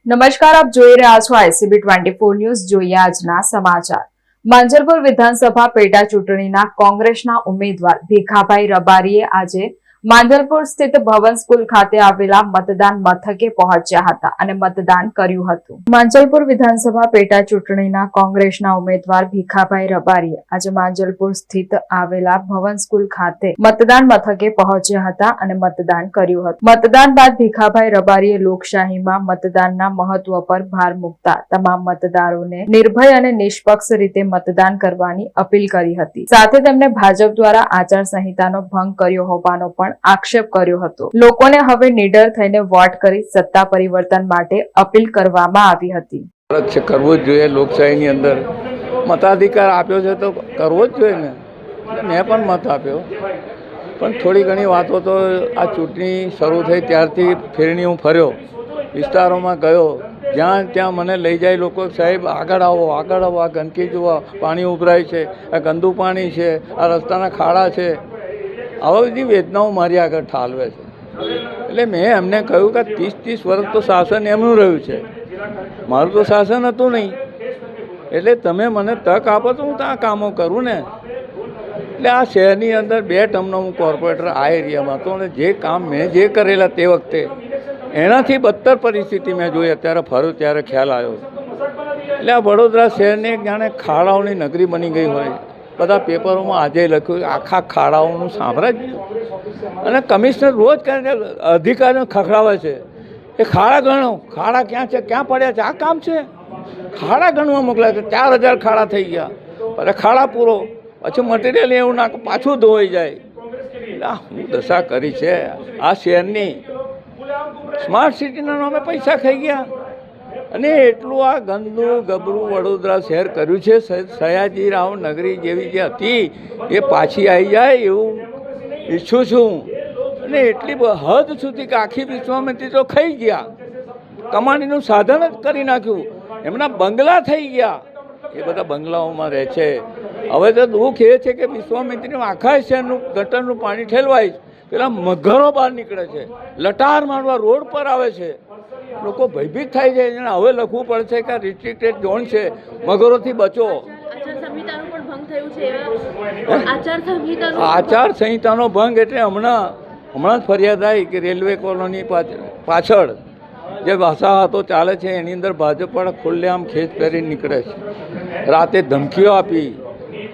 નમસ્કાર, આપ જોઈ રહ્યા છો ICB 24 ન્યૂઝ. જોઈએ આજના સમાચાર. માંજલપુર વિધાનસભા પેટા ચૂંટણીના કોંગ્રેસના ઉમેદવાર ભીખાભાઈ રબારીએ આજે માંજલપુર સ્થિત ભવન સ્કૂલ ખાતે આવેલા મતદાન મથકે પહોંચ્યા હતા અને મતદાન કર્યું હતું. માંજલપુર વિધાનસભા પેટા ચૂંટણીના કોંગ્રેસના ઉમેદવાર ભીખાભાઈ રબારીએ આજે માંજલપુર સ્થિત આવેલા ભવન સ્કૂલ ખાતે મતદાન મથકે પહોંચ્યા હતા અને મતદાન કર્યું હતું. મતદાન બાદ ભીખાભાઈ રબારીએ લોકશાહીમાં મતદાનના મહત્વ પર ભાર મૂકતા તમામ મતદારોને નિર્ભય અને નિષ્પક્ષ રીતે મતદાન કરવાની અપીલ કરી હતી. સાથે તેમણે ભાજપ દ્વારા આચારસંહિતાનો ભંગ કર્યો હોવાનો પણ આક્ષેપ કર્યો હતો. લોકોને હવે નીડર થઈને વોટ કરી સત્તા પરિવર્તન માટે અપીલ કરવામાં આવી હતી. કરવું જ જોઈએ. લોકશાહીની અંદર મતાધિકાર આપ્યો છે તો કરવો જ જોઈએ ને. મેં પણ મત આપ્યો, પણ થોડી ઘણી વાતો તો આ ચૂંટણી શરૂ થઈ ત્યારથી ફેરણી હું ફર્યો, વિસ્તારોમાં ગયો, જ્યાં ત્યાં મને લઈ જાય લોકો, સાહેબ આગળ આવો, આ ગંદકી જુઓ, પાણી ઉભરાય છે, આ ગંદુ પાણી છે, આ રસ્તાના ખાડા છે, આવા બધી વેદનાઓ મારી આગળ ઠાલવે છે. એટલે મેં એમને કહ્યું કે 30 વર્ષ તો શાસન એમનું રહ્યું છે, મારું તો શાસન હતું નહીં. એટલે તમે મને તક આપો તો હું ત્યાં કામો કરું ને. એટલે આ શહેરની અંદર 2 ટર્મનો હું કોર્પોરેટર આ એરિયામાં હતો અને જે કામ મેં જે કરેલા તે વખતે એનાથી બદતર પરિસ્થિતિ મેં જોઈ. અત્યારે ફર્યું ત્યારે ખ્યાલ આવ્યો. એટલે આ વડોદરા શહેરને જાણે ખાડાઓની નગરી બની ગઈ હોય. બધા પેપરોમાં આજે લખ્યું આખા ખાડાઓનું સામ્રાજ્ય. અને કમિશનર રોજ અધિકારીઓ ખખડાવે છે એ ખાડા ગણો, ખાડા ક્યાં છે, ક્યાં પડ્યા છે, આ કામ છે. ખાડા ગણવા મોકલ્યા છે, 4000 ખાડા થઈ ગયા. અરે ખાડા પૂરો, પછી મટીરિયલ એવું નાખ, પાછું ધોવાઈ જાય. એટલે હું દશા કરી છે આ શહેરની. સ્માર્ટ સિટીના નામે પૈસા ખાઈ ગયા અને એટલું આ ગંદુ ગબરું વડોદરા શહેર કર્યું છે. સયાજીરાવ નગરી જેવી જે હતી એ પાછી આવી જાય એવું ઈચ્છું છું. અને એટલી હદ સુધી કે આખી વિશ્વામિત્રી તો ખાઈ ગયા, કમાણીનું સાધન જ કરી નાખ્યું. એમના બંગલા થઈ ગયા, એ બધા બંગલાઓમાં રહે છે. હવે તો દુઃખ એ છે કે વિશ્વામિત્રીનું આખા શહેરનું ગટરનું પાણી ઠેલવાય, પેલા મગરો બહાર નીકળે છે, લટાર મારવા રોડ પર આવે છે, લોકો ભયભીત થાય છે. એને હવે લખવું પડશે કે રિસ્ટ્રિક્ટેડ ઝોન છે, મગરોથી બચો. આચાર સંહિતાનો ભંગ એટલે હમણાં જ ફરિયાદ આવી કે રેલવે કોલોની પાછળ જે વસાહતો ચાલે છે એની અંદર ભાજપવાળા ખુલ્લેઆમ ખેસ પહેરીને નીકળે છે. રાતે ધમકીઓ આપી,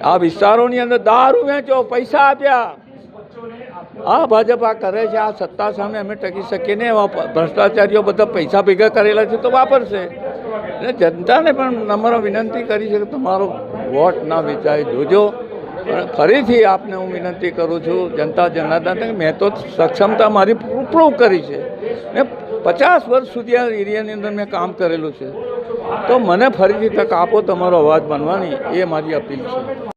આ વિસ્તારોની અંદર દારૂ વેચો, પૈસા આપ્યા. આ ભાજપ આ કરે છે. આ સત્તા સામે અમે ટકી શકીએ ને. એવા ભ્રષ્ટાચારીઓ બધા પૈસા ભેગા કરેલા છે તો વાપરશે. અને જનતાને પણ નમ્ર વિનંતી કરી છે કે તમારો વોટ ના વેચાય, જોજો. ફરીથી આપને હું વિનંતી કરું છું જનતા જનાર્દન, મેં તો સક્ષમતા મારી પ્રૂવ કરી છે. મેં 50 વર્ષ સુધી આ એરિયાની અંદર મેં કામ કરેલું છે. તો મને ફરીથી તક આપો તમારો અવાજ બનવાની, એ મારી અપીલ છે.